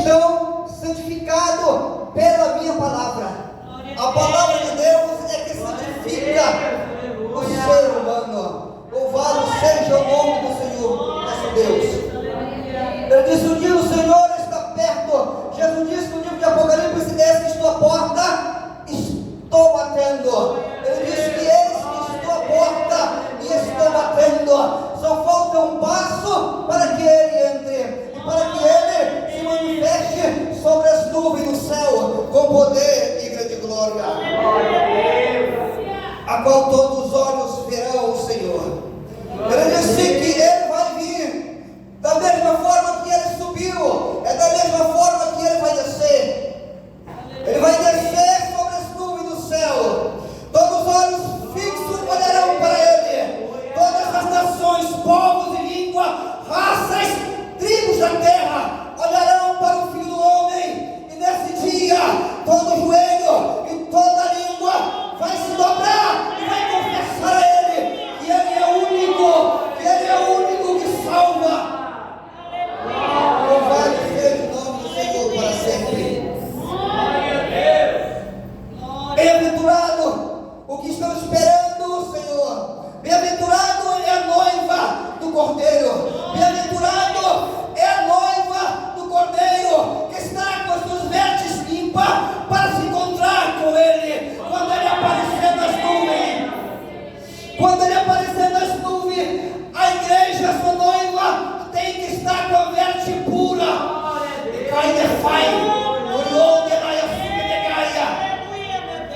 estão santificados pela minha palavra. A palavra de Deus é que santifica o ser humano. Louvado seja o nome do Senhor, nosso Deus. Ele diz: o dia do Senhor está perto. Jesus disse no livro de Apocalipse 10 que estou à porta, estou batendo. Ele disse que eis que estou à porta e estou batendo. Só falta um passo para que Ele entre e para que Ele se manifeste sobre as nuvens do céu com poder e grande glória, a qual todos os olhos verão o Senhor. Ele disse que Ele vai vir da mesma forma que Ele subiu, é da mesma forma que Ele vai descer. Ele vai descer sobre as nuvens do céu. Todos os olhos fixos olharão para Ele. Todas as nações, povos e línguas, raças, tribos da terra olharão para o Filho do Homem. E nesse dia, todo joelho e toda língua vai se dobrar e vai confessar a Ele que Ele é o único, que Ele é o único que salva. Louvado seja o nome do Senhor para sempre. Bem-aventurado o que estão esperando o Senhor. Bem-aventurado é a noiva do Cordeiro. Bem-aventurado é a noiva do Cordeiro, que está com as suas vestes limpas para se encontrar com Ele quando Ele aparecer nas nuvens. Quando Ele aparecer nas nuvens, a igreja, a sua noiva, tem que estar com a veste pura.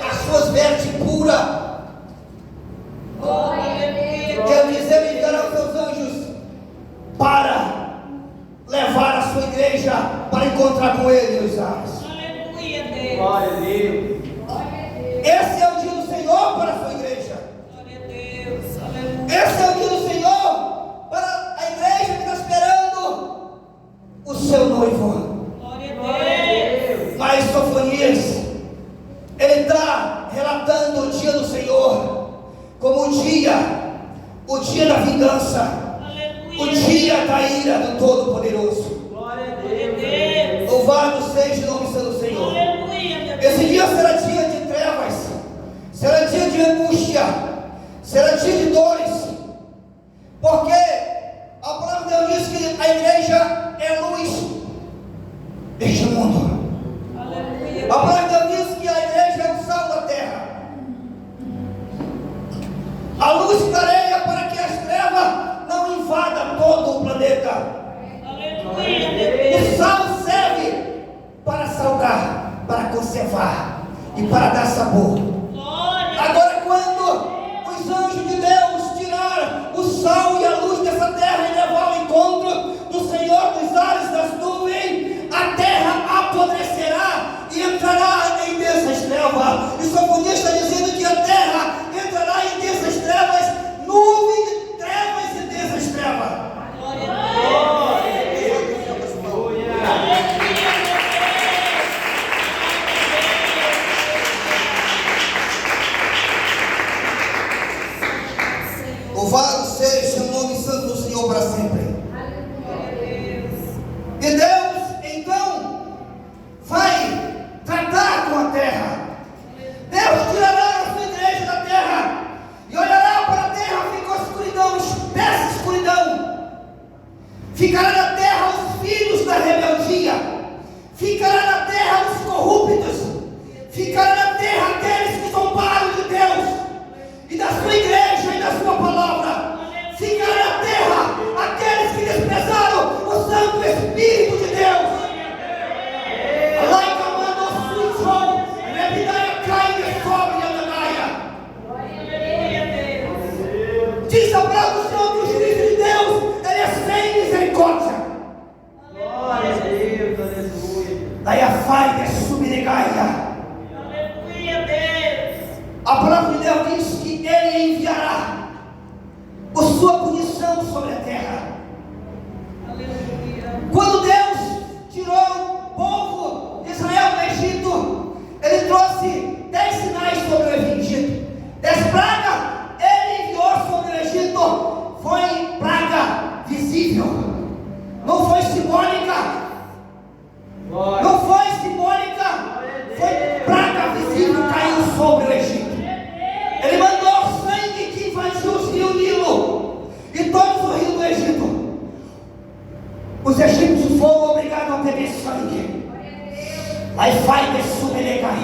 As suas vestes puras. Deus diz: Ele enviará os seus anjos para levar a sua igreja para encontrar com Ele nos ares. Glória a Deus. Esse é o dia do Senhor para a sua igreja. Esse é o dia do Senhor para a igreja que está esperando o seu noivo. Mas Sofonias, ele está relatando o dia do Senhor como o dia da vingança, o dia da ira do Todo-Poderoso. Louvado seja o nome do Senhor. Esse dia será dia de trevas, será dia de angústia, será dia de dores, porque a palavra de Deus diz que a igreja é luz deste mundo. A palavra de Deus diz que a igreja é o sal da terra. A luz clareia para que as trevas não invadam todo o planeta. O sal serve para salgar, para conservar e para dar sabor. Agora, quando os anjos de Deus tiraram o sal e a luz dessa terra e levar ao encontro do Senhor dos ares das nuvens, a terra apodrecerá e entrará em densas trevas. E Sofonias está dizendo que a terra entrará em densas trevas, nuvem de trevas e densas trevas. Louvado seja o nome santo do Senhor para sempre. E Deus então vai tratar com a terra. Deus tirará a sua igreja da terra e olhará para a terra, ficou escuridão, espessa escuridão. Ficará na terra os filhos da rebeldia, ficará na terra os corruptos, ficará na terra aqueles que zombaram de Deus e da sua igreja e da sua palavra. Ficará na terra aqueles que desprezaram o Santo Espírito de Deus. Diz a palavra do Senhor que o juízo de Deus, ele é sem misericórdia. Glória a Deus, aleluia. Daí a faida é subnegaia. Aleluia, Deus. A palavra de Deus diz que ele enviará a sua punição sobre a terra. Aleluia. Quando Deus tirou o povo de Israel do Egito, ele trouxe 10 sinais sobre o Egito. 10 pragas ele enviou sobre o Egito. Foi praga visível, não foi simbólica. Aí vai de subnegar.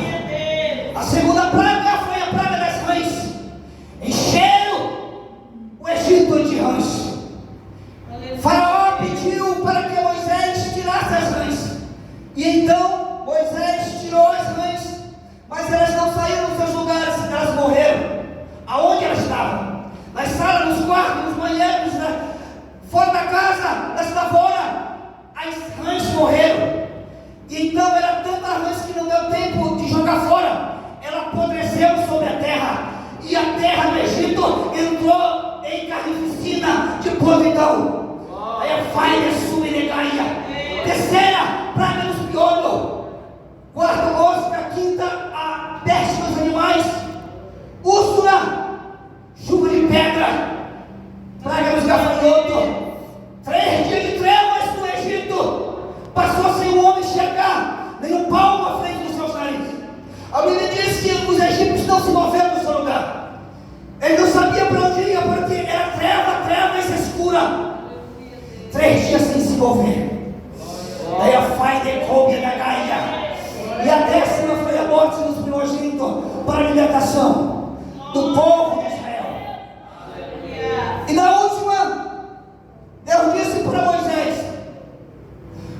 A segunda praga foi a praga das rãs. Encheram o Egito de rãs. Faraó pediu para que Moisés tirasse as rãs. E então Moisés tirou as rãs, mas elas não saíram dos seus lugares, elas morreram. Aonde elas estavam? Nas salas, nos quartos, nos banheiros, fora da casa, nas lavouras. As rãs morreram. E então era tanta rãs que não deu tempo de jogar fora. Ela apodreceu sobre a terra. E a terra do Egito entrou em carnificina de podridão. Aí a faia subnegaia. Terceira, praga dos piolhos. Quarta, mosca. Quinta, a peste dos animais. Úrsula, chuva de pedra. Praga dos gafanhotos. 3 dias de trevas no Egito. Passou sem o homem enxergar nem um palmo à frente dos seus narizes. A Bíblia diz que os egípcios não se moveram no seu lugar. Ele não sabia para onde ia, porque era treva e escura. 3 dias sem se mover. Daí a faida coube da Gaia. E a 10ª foi a morte dos primogênitos para a libertação do povo de Israel. E na última, Deus disse para Moisés: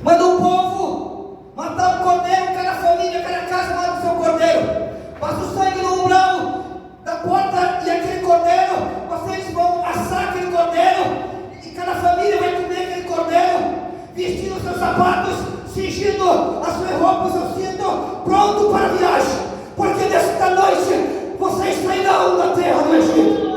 manda o povo matar um cordeiro, cada família, cada casa mata o seu cordeiro. Passa o sangue no umbral da porta e aquele cordeiro, vocês vão assar aquele cordeiro. E cada família vai comer aquele cordeiro, vestindo os seus sapatos, cingindo as suas roupas ao cinto, pronto para a viagem. Porque nesta noite vocês sairão da terra do Egito.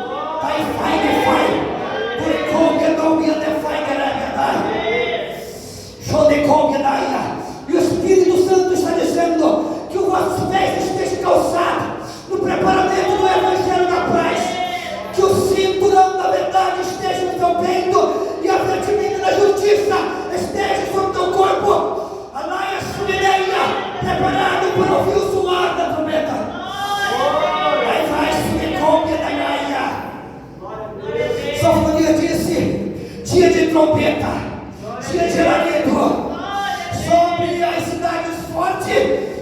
E o Espírito Santo está dizendo que os vossos pés estejam calçados no preparamento do Evangelho da paz, que o cinturão da verdade esteja no teu peito e a vestimenta da justiça esteja sobre o teu corpo. A laia sumineia, preparado para ouvir o suar da trombeta. Aí vai subir cópia da gaia. Sofonia disse: dia de trombeta, dia de alarido, sobre as cidades fortes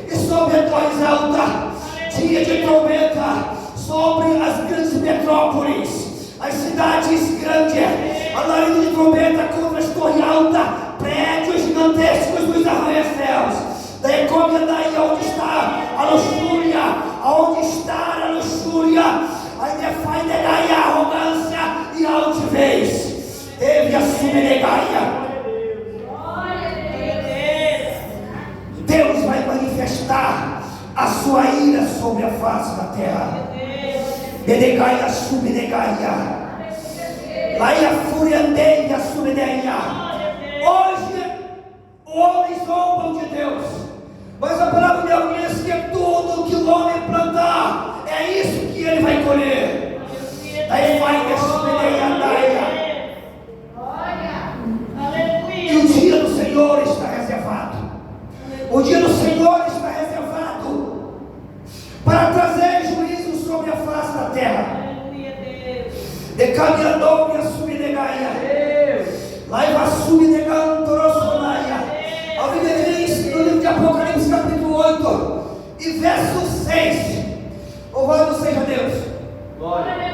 e sobre a torres alta. Dia de trombeta sobre as grandes metrópoles, as cidades grandes. Alarido de trombeta contra as torres altas, prédios gigantescos dos arranha-céus. Daí come daí onde está a luxúria, aonde está a luxúria. Aí faz daí a arrogância e a altivez. Teve a subnegaia. Deus vai manifestar a sua ira sobre a face da terra. Benegaia, subnegaia. Laia, furiandeia, subnegaia. Hoje, homens zombam de Deus, mas a palavra de Deus diz que tudo que o homem plantar, é isso que ele vai colher. Daí vai que subnegaia, daia. E o dia do Senhor está reservado. O dia do Senhor está reservado para trazer juízo sobre a face da terra. Decaminhou e a subnegaia. Lá vai subnegando torossonaia. A Bíblia diz no livro de Apocalipse, capítulo 8 e verso 6. Louvado seja Deus. Glória a Deus.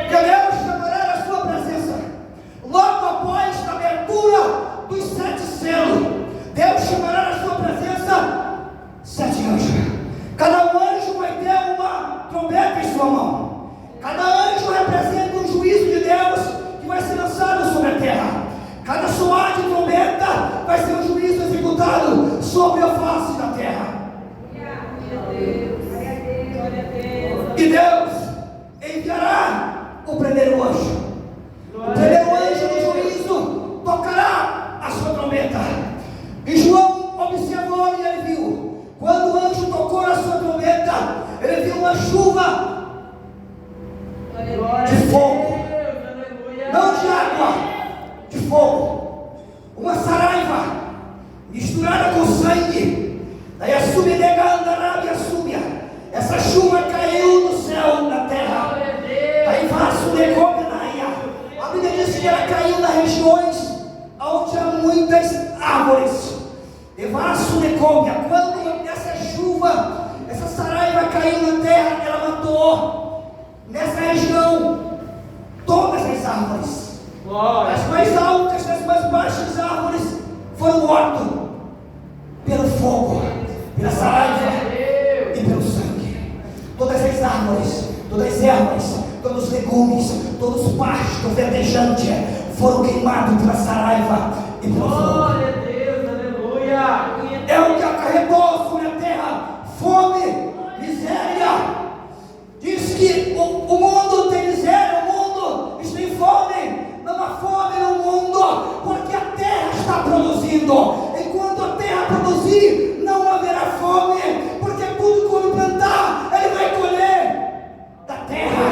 Que Deus chamará a sua presença logo após a abertura dos 7 selos. Deus chamará a sua presença 7 anjos. Cada anjo vai ter uma trombeta em sua mão. Cada anjo representa um juízo de Deus que vai ser lançado sobre a terra. Cada soar de trombeta vai ser um juízo executado sobre a face da terra. E Deus enviará o primeiro anjo. O primeiro anjo do juízo tocará a sua trombeta. E João observou e ele viu, quando o anjo tocou a sua trombeta, ele viu uma chuva de fogo, não de água, de fogo, uma saraiva misturada com sangue. Daí a subnega andará e a súbia. Essa chuva caiu do céu na terra. Daí vai a subnega. A Bíblia diz que ela caiu nas regiões onde há muitas árvores. Quando essa chuva, essa saraiva caiu na terra, ela matou nessa região todas as árvores. As mais altas, as mais baixas árvores foram mortas pelo fogo, pela saraiva e pelo sangue. Todas as árvores, todas as ervas, todos os legumes, todos os pastos verdejantes foram queimados pela saraiva e pelo fogo. É o que acarretou sobre a terra fome, miséria. Diz que o mundo tem miséria, o mundo está em fome. Não há fome no mundo, porque a terra está produzindo. Enquanto a terra produzir, não haverá fome, porque tudo que ele plantar, ele vai colher da terra.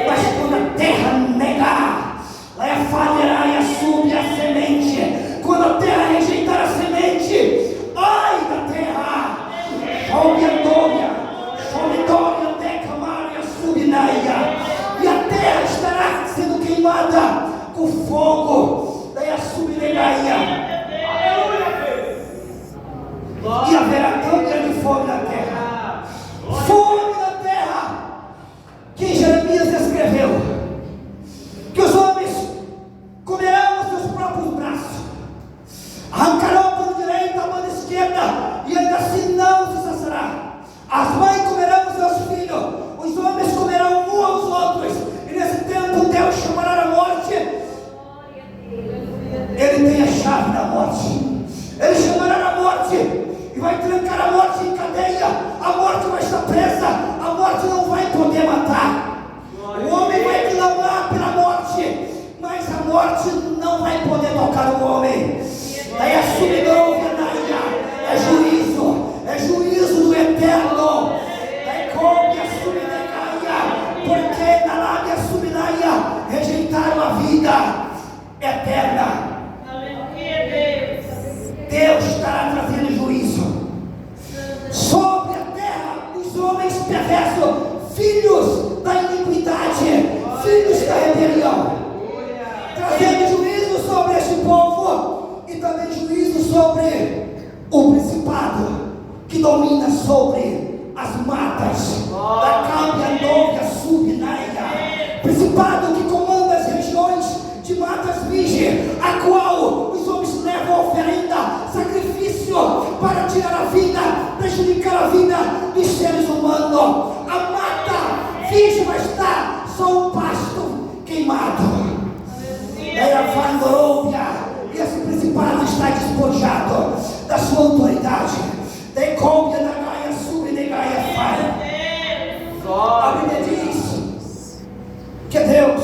Mas quando a terra negar, ela falhará e assume a semente. Quando a terra rejeitar a semente, ai da terra, chove a dória, chove dória, decamaria, subinaia, e a terra estará sendo queimada com fogo, daí a subinegaia, e haverá tão grande fome na terra, que Jeremias escreveu, que os homens comerão os seus próprios braços, arrancarão a mão direita, a mão esquerda, e ainda assim não se saciará. As mães comerão os seus filhos, os homens comerão uns aos outros, e nesse tempo Deus chamará a morte. Ele tem a chave da morte. Ele chamará a morte e vai trancar a morte em cadeia. A morte vai estar presa, a morte não vai poder matar. O homem vai clamar pela morte, mas a morte não vai poder tocar o homem. Daí a subidão, é juízo do eterno. Daí come a subinaia, porque na lábia subinaia rejeitaram a vida eterna. Deus estará trazendo juízo sobre a terra, os homens perversos, filhos da iniquidade, filhos da rebelião, trazendo juízo sobre este povo e também juízo sobre o principado que domina sobre as matas da Cambiandovia Subinaia, principado que comanda as regiões de matas virgens, a qual os homens levam oferenda, sacrifício para tirar a vida, prejudicar a vida dos seres humanos. A mata virgem vai estar só um pasto queimado. Era Vandorovia, e esse principado está despojado da sua autoridade. Decópia da Gaia sub de Gaia falha. A Bíblia diz que Deus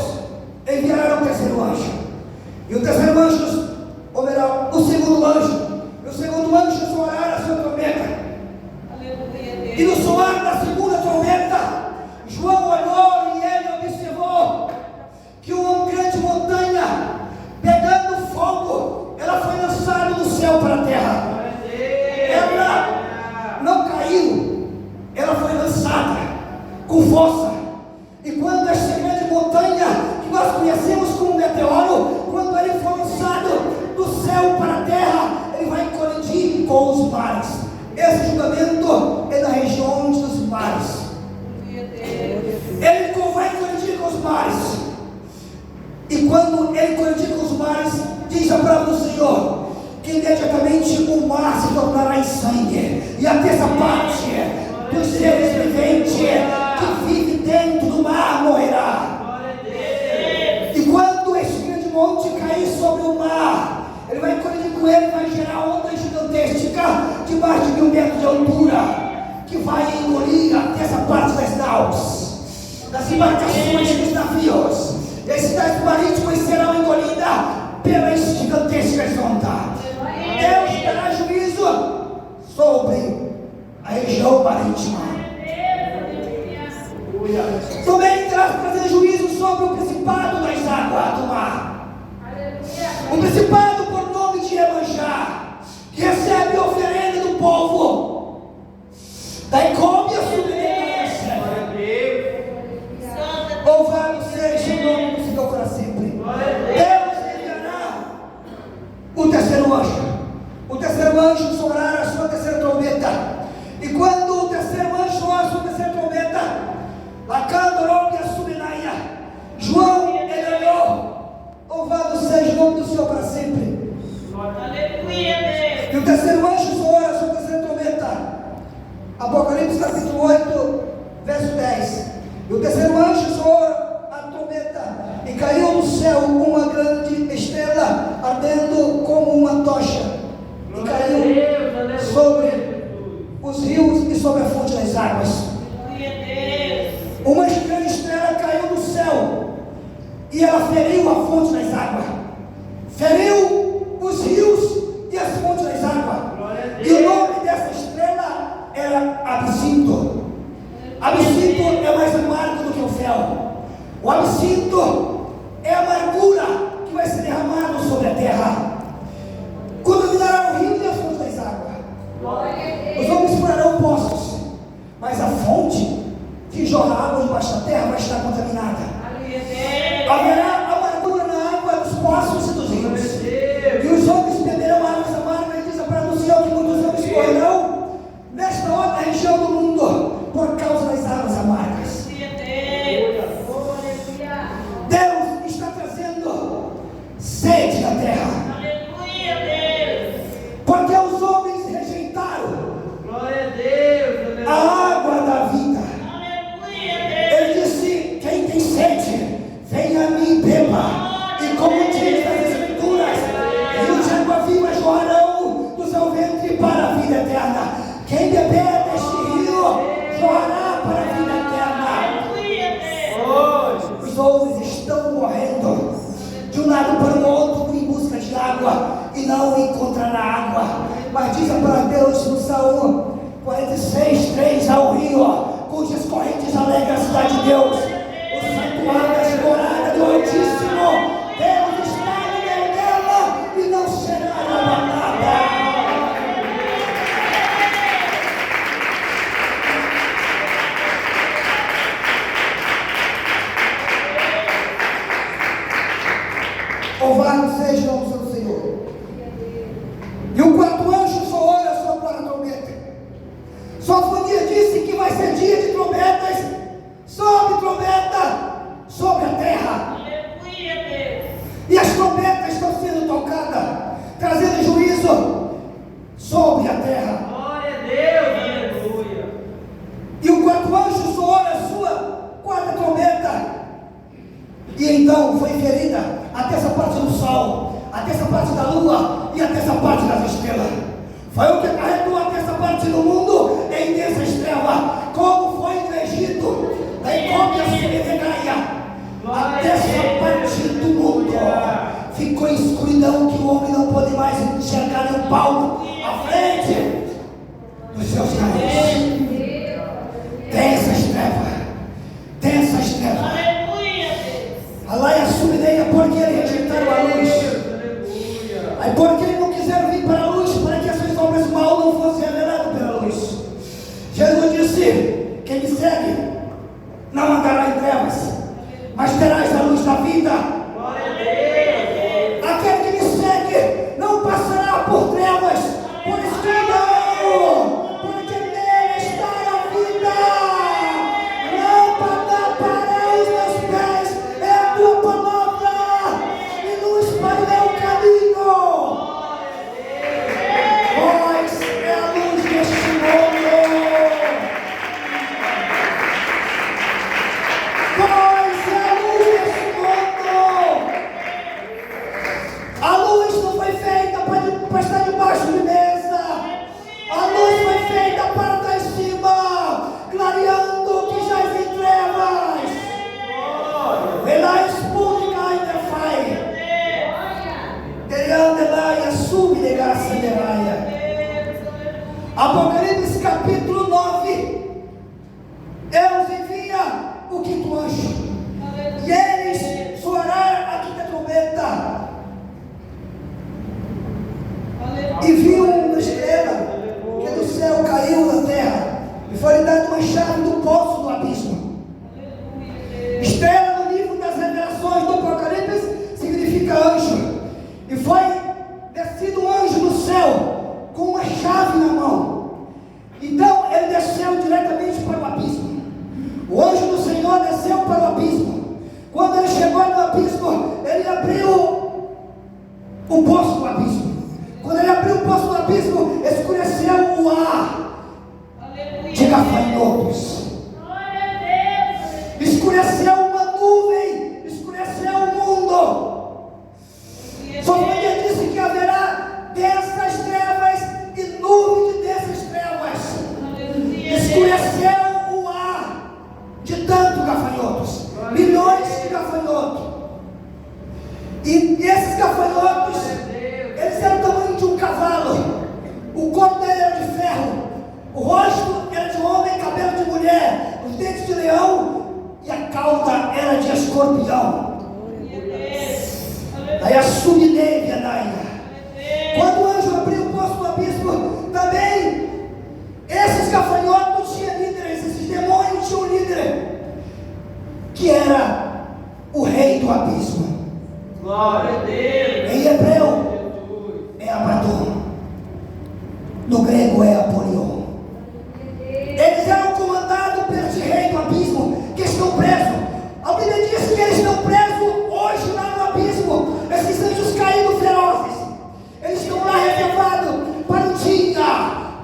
enviará o terceiro anjo, e o terceiro anjo ouvirá o segundo anjo, e o segundo anjo soará a sua trombeta. E no soar da segunda trombeta, João olhou e ele observou que uma grande montanha pegando fogo, ela foi lançada do céu para a terra. Ela não caiu, ela foi lançada com força. E quando esta grande montanha, que nós conhecemos como meteoro, quando ele for lançado do céu para a terra, ele vai colidir com os mares. Esse julgamento é da região dos mares. Ele vai colidir com os mares. E quando ele colidir com os mares, diz a palavra do Senhor, que imediatamente o mar se tornará em sangue, e a terça parte dos seres viventes que vive dentro do mar morrerá. E quando este grande monte cair sobre o mar, ele vai colidir com ele, vai gerar ondas gigantescas de mais de 1000 metros de altura, que vai engolir a terça parte das naus, das embarcações dos navios. E as cidades marítimas serão engolidas pelas gigantescas ondas. Deus dará juízo sobre a região marítima. Também terá trazer juízo sobre o principado das águas do mar. O principado por nome de Iemanjá, que recebe a oferenda do povo. Daí come a submissão. Louvado seja o nome do Senhor para sempre. Deus enviará o terceiro anjo. O terceiro E o terceiro anjo soou a sua terceira trombeta. Apocalipse capítulo 8, verso 10. E o terceiro anjo soou a trombeta, e caiu no céu uma grande estrela, ardendo como uma tocha, e caiu sobre os rios e sobre a fonte das águas. Uma grande estrela caiu do céu, e ela feriu a fonte das águas, feriu os rios e as fontes das águas. E o nome dessa estrela era Absinto. Absinto é mais amargo do que o fel. O absinto é a amargura que vai ser derramada sobre a terra. Contaminará o rio e as fontes das águas. Os homens furarão poços, mas a fonte que jorra água debaixo da terra vai estar contaminada. Haverá amargura na água dos poços e dos rios. E os homens beberão águas amargas, e diz a palavra do Senhor que muitos homens correrão nesta outra região do mundo por causa das águas amargas. Deus está trazendo sede na terra. Porque os homens rejeitaram a água da vida. Ele disse: quem tem sede, venha a mim e beba. E como diz as Escrituras, rios de água viva jorrarão do seu ventre para a vida eterna. Quem beber deste rio jorrará para a vida eterna. Os homens estão morrendo de um lado para o outro em busca de água e não encontrará água. Mas diz a palavra de Deus no Salmo 46:3: ao rio, cujas correntes alegram a cidade de Deus, o santuário da morada do Altíssimo. Deus está no meio dela e não será abalada. Louvado seja o nome do Senhor. E o quarto anjo soou a sua quarta trombeta. Sofonias disse que vai ser dia de trombetas, trombeta sobre a terra. E as trombetas estão sendo tocadas, trazendo juízo sobre a terra. Glória a Deus, aleluia. E o quarto anjo soou a sua quarta trombeta. E então foi ferida a terça parte do sol, a terça parte da lua e a terça parte das estrelas. Foi o que acarretou a terça parte do mundo em densas trevas, como foi no Egito, da Etiópia Senegaia. A terça parte do mundo ficou em escuridão, que o homem não pode mais enxergar nem um palmo à frente dos seus caminhos. Densas trevas. Alá e a subideia, porque ele rejeitaram a luz. Aí porque ele não quiseram vir para a luz, para que as suas obras mal não fossem reveladas pela luz. Jesus disse: quem me segue não andará em trevas, mas terás a luz da vida. Aquele que me segue não passará por trevas, por escuridão, porque nele está a vida. Lâmpada para os meus pés é a tua palavra, e luz para o meu caminho. Pois é a luz deste mundo. A luz não foi feita para estar debaixo de mesa. A luz foi feita para estar em cima, clareando o que jaz em trevas. Ela expune ainda fai. Derande lá e sube de graça de raia. Apocalipse capítulo 9. Deus envia o quinto anjo, e eles soará a quinta trombeta. E viu uma estrela que do céu caiu na terra, e foi dada uma chave do poço do abismo. Estrela no livro das revelações do Apocalipse significa anjo. E foi descido um anjo do céu com uma chave na mão. Então ele desceu diretamente para o abismo. O anjo do Senhor desceu para o abismo. Quando ele chegou no abismo, ele abriu o poço do abismo. Quando ele abriu o poço do abismo escureceu o ar de gafanhotos. Escureceu uma nuvem, escureceu o mundo. Somente disse que haverá densas trevas e nuvem de densas trevas. Escureceu o ar de tanto gafanhotos, milhões de gafanhotos. E esses gafanhotos, eles eram do tamanho de um cavalo. O corpo dele era de ferro, o rosto era de homem, cabelo de mulher, os dentes de leão e a cauda era de escorpião. Aí a subidei, quando o anjo abriu o poço do abismo, também esses gafanhotos tinham líderes, esses demônios tinham um líder, que era o rei do abismo. Glória a Deus. Em hebreu é Abaddon, no grego é Apolion. Eles eram comandados pelo rei do abismo, que estão presos. A Bíblia diz que eles estão presos hoje lá no abismo. Esses anjos caídos ferozes, eles estão lá reservados para o dia,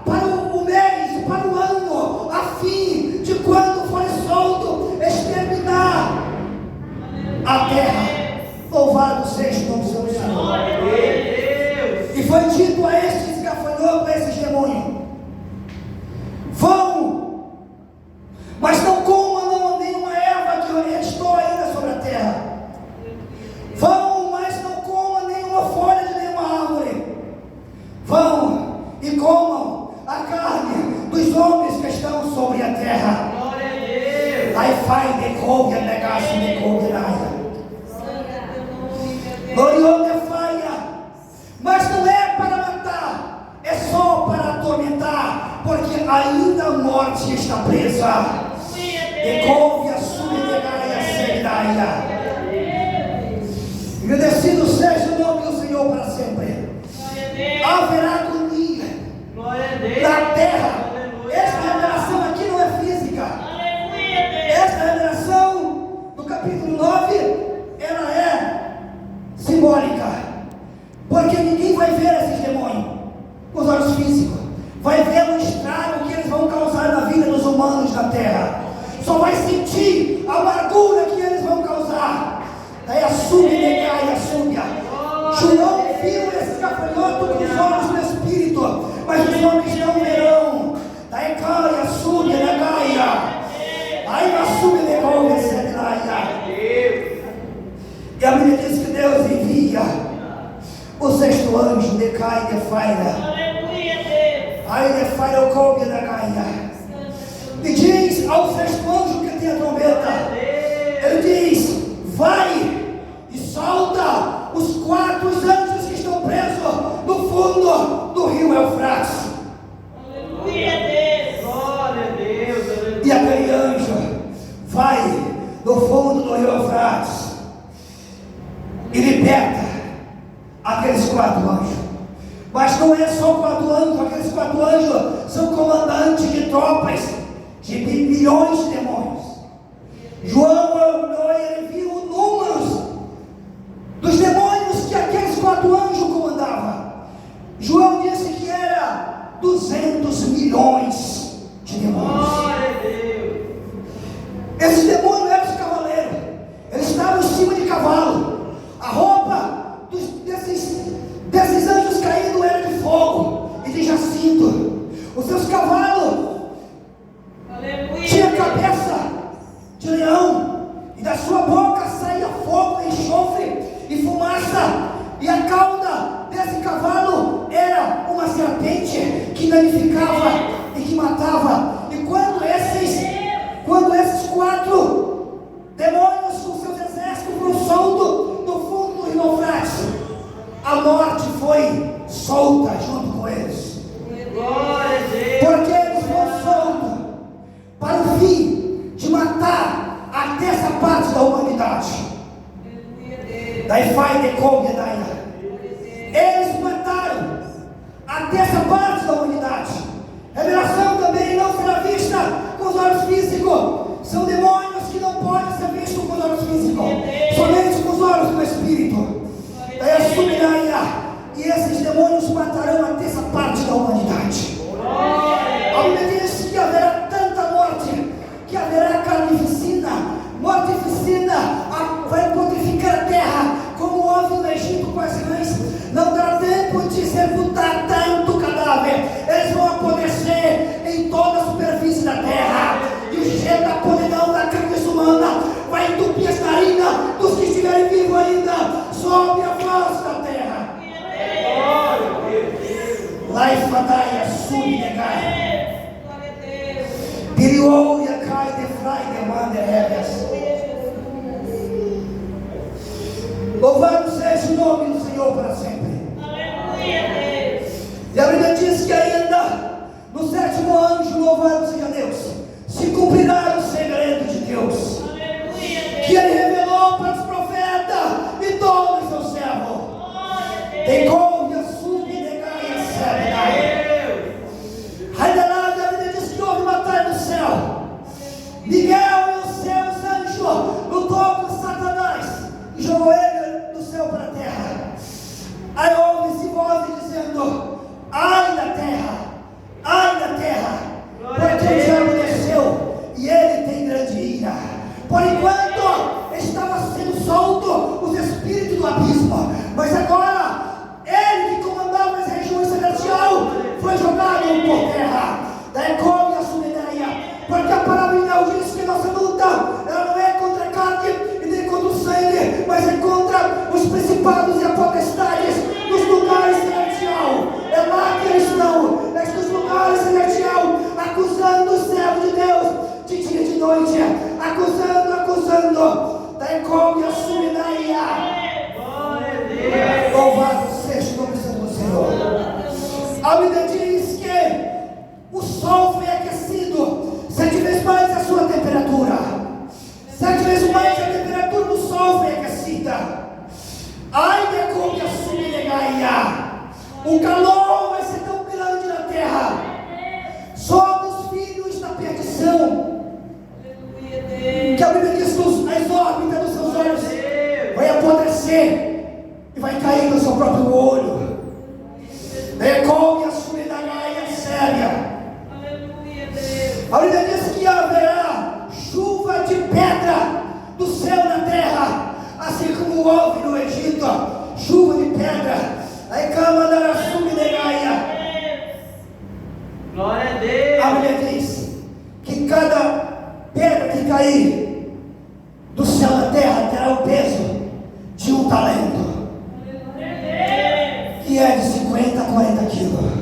para o mês, para o ano, a fim de quando for solto, exterminar a terra. Louvado seja o nome do Senhor. E foi dito a estes gafanhotos, a esses demônios: vão, mas não comam nenhuma erva que restou ainda sobre a terra. Vão, mas não comam nenhuma folha de nenhuma árvore. Vão e comam a carne dos homens que estão sobre a terra. Glória a Deus. Aí faz de couve a negação de couve. Glorioso é faia, mas não é para matar, é só para atormentar, porque ainda a morte está presa. E couve a subdegaia seguidaia. Agradecido seja o nome do Senhor para sempre. Haverá agonia na terra. Esta revelação aqui não é física. Esta revelação do capítulo 9, ela é simbólica, porque ninguém vai ver esses demônios com os olhos físicos, vai ver o estrago que eles vão causar na vida dos humanos da terra, só vai sentir a amargura que eles vão causar. Daí a subnegar e a súbia. João viu esses gafanhotos com os olhos do Espírito, mas os homens não verão. Daí cai a súbia, negaia. Aí a súbia negou esse negaia. E a Bíblia diz que Deus envia o sexto anjo, decai de faira. Aí de faira o coube da gaia. E diz ao sexto anjo que tem a trombeta, ele diz: vai e solta os 4 anjos que estão presos no fundo do rio Eufrates. Glória a Deus. E aquele anjo vai no fundo do rio Eufrates e liberta aqueles 4 anjos. Mas não é só 4 anjos, aqueles 4 anjos são comandantes de tropas, de milhões de demônios. João olhou e ele viu o número dos demônios que aqueles 4 anjos comandavam. João disse que era 200 milhões de demônios. Glória a Deus. Esses demônios eram os cavaleiros, eles estavam em cima de cavalo. A roupa desses anjos caídos era de fogo e de jacinto. Os seus cavalos tinham cabeça de leão, e da sua boca saía fogo, enxofre e fumaça. E a cauda desse cavalo era uma serpente que danificava e que matava. E quando esses 4 demônios com seus exércitos foram soltos no fundo do rio Eufrates, a morte foi solta junto com eles. Glória a Deus. Porque eles foram soltos para o fim de matar a terça parte da humanidade. Daí vai de coube daí. Eles mataram a terça parte da humanidade. Revelação também não será vista com os olhos físicos. São demônios que não podem ser vistos com os olhos físicos, somente com os olhos do Espírito. Daí a subirá, e esses demônios matarão a terça parte Gaia, Subnegai. Pirioia cai de frai demanda réveas. Louvado seja o nome do Senhor para sempre. E a Bíblia diz que ainda no sétimo anjo, louvado seja Deus, se cumprirá o segredo de Deus, que Ele revelou para os profetas e todos os seus servos. Tem como a Subnegai a Sebnegai. A Bíblia diz que houve batalha no céu. Miguel e os seus anjos lutou com Satanás e jogou ele do céu para a terra. Aí ouve-se vozes dizendo: ai da terra, porque o diabo desceu e ele tem grande ira. Por enquanto estava sendo solto os espíritos do abismo, mas agora ele que comandava as regiões celestiais foi jogado por terra. Daí come a Subnegai, porque a palavra de Deus diz que nossa luta ela não é contra a carne e nem contra o sangue, mas é contra os principados e a potestades nos lugares celestiais. É lá que eles estão, nestes lugares celestiais, acusando o servo de Deus de dia e de noite, acusando. Daí come a Subnegai. Louvado seja o nome do Senhor. A Bíblia diz que o sol foi aquecido 7 vezes mais a sua temperatura. 7 vezes mais a temperatura do sol foi aquecida. Ai de como a Subnegai. O calor vai ser tão grande na terra sobre os filhos da perdição, que a Bíblia diz que as órbitas dos seus olhos vai apodrecer e vai cair no seu próprio olho. Decome a Subnegai a séria. A Bíblia diz que haverá chuva de pedra do céu na terra, assim como houve no Egito, chuva de pedra. Aí camandará Subnegai. Glória a Deus. A Bíblia diz que cada pedra que cair do céu na terra terá o peso de um talento, que é de 50 a 40 quilos.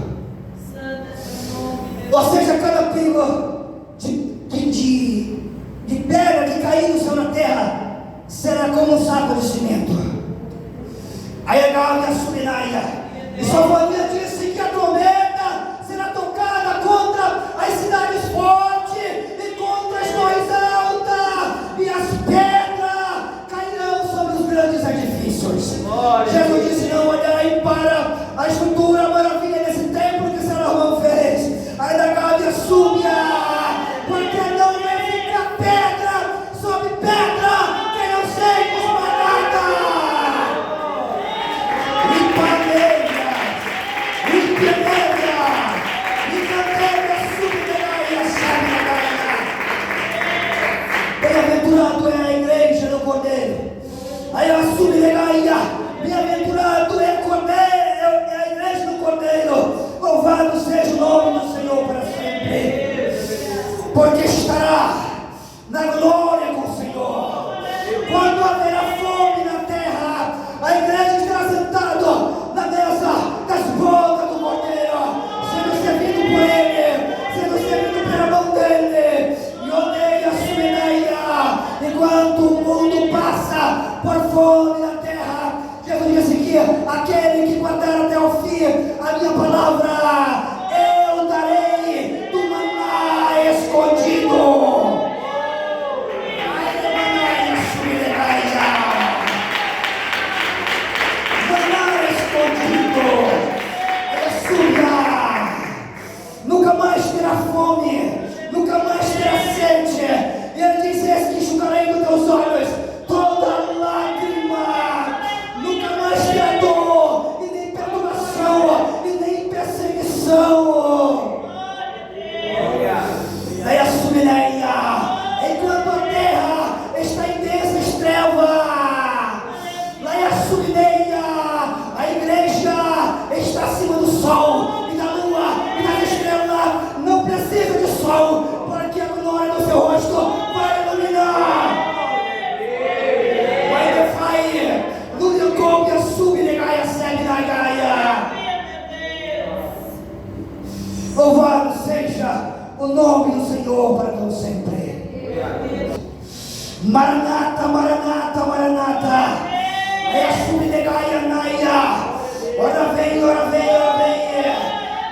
Ou seja, cada pingo de pedra que cair no céu na terra será como um saco de cimento. Aí a Gaia Subnegai. E Sofonias disse que a trombeta será tocada contra as cidades fortes e contra as torres altas, e as pedras cairão sobre os grandes edifícios. Jesus disse: não olharei para a estrutura maravilha desse templo que Salomão fez. Aí da Gaia subia, porque não vai ficar pedra sobre pedra que não seja esmagada. Bem-aventurado é a igreja do Cordeiro. Aí a Subnegai, bem-aventurado é o Cordeiro, é a igreja do Cordeiro. Louvado seja o nome do Senhor para sempre, porque estará na glória com o Senhor. Quando haverá fome na terra, a igreja estará sentada na mesa das bocas do Cordeiro, sendo servido por Ele, sendo servido pela mão dEle. E odeia a Subnegai. Enquanto o mundo passa por fome na terra, Jesus disse que aquele que guardar até o fim a minha palavra, eu darei do maná escondido. Nunca mais terá fome, nunca mais terá sede. E ele diz: eis que enxugarei dos teus olhos toda lágrima. Nunca mais terá dor, e nem perturbação, e nem perseguição. Daí a Subnegai, enquanto a terra está em densas trevas, daí a Subnegai, a igreja está acima do sol e da lua e das estrelas. Não precisa de sol, porque a glória do seu rosto vai iluminar. Vai defai, no Jacob a Subnegai a Sebnegai. Louvado seja o nome do Senhor para todo sempre. Maranata, Maranata, Maranata. É a subnegaia naia. Ora vem, ora vem, ora vem.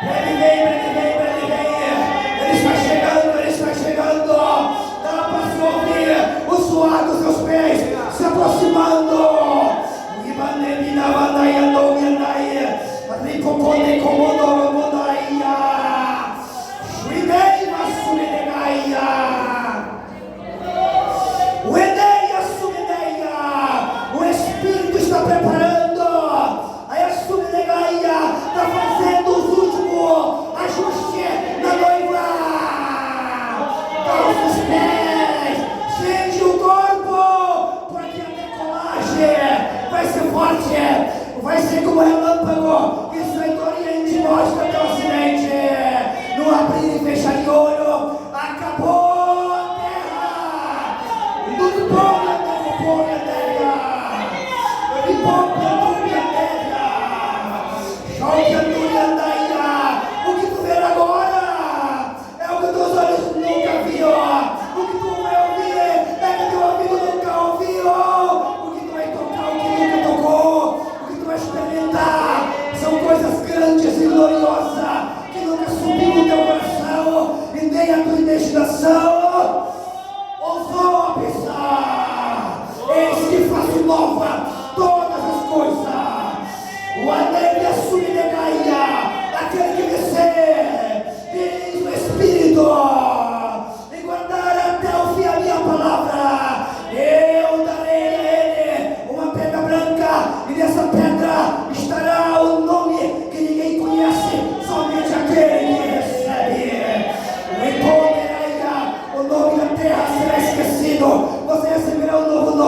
Breve vem, breve vem, breve vem. Ele está chegando, ele está chegando. Dá para se ouvir o suar dos seus pés se aproximando. O Espírito está preparando. A subnegaia está fazendo os últimos ajustes na noiva. Calça os pés, sente o corpo, porque a decolagem vai ser forte, vai ser como relâmpago que sai do Oriente Médio até o Ocidente. No abrir e fechar de olho, acabou a terra. E tudo bom, a terra. O que tu vê agora é o que teus olhos nunca viu. O que tu vai ouvir é que teu ouvido nunca ouviu. O que tu vai tocar, o que nunca tocou. O que tu vai experimentar são coisas grandes e gloriosas que nunca subiu no teu coração e nem a tua imaginação ousou a pensar. Eis que faço nova todas as coisas. O anel e a subnegaia, aquele que descer, diz o Espírito, e guardar até o fim a minha palavra. Eu darei a ele uma pedra branca, e nessa pedra estará o nome que ninguém conhece, somente aquele que recebe. O nome da terra será esquecido,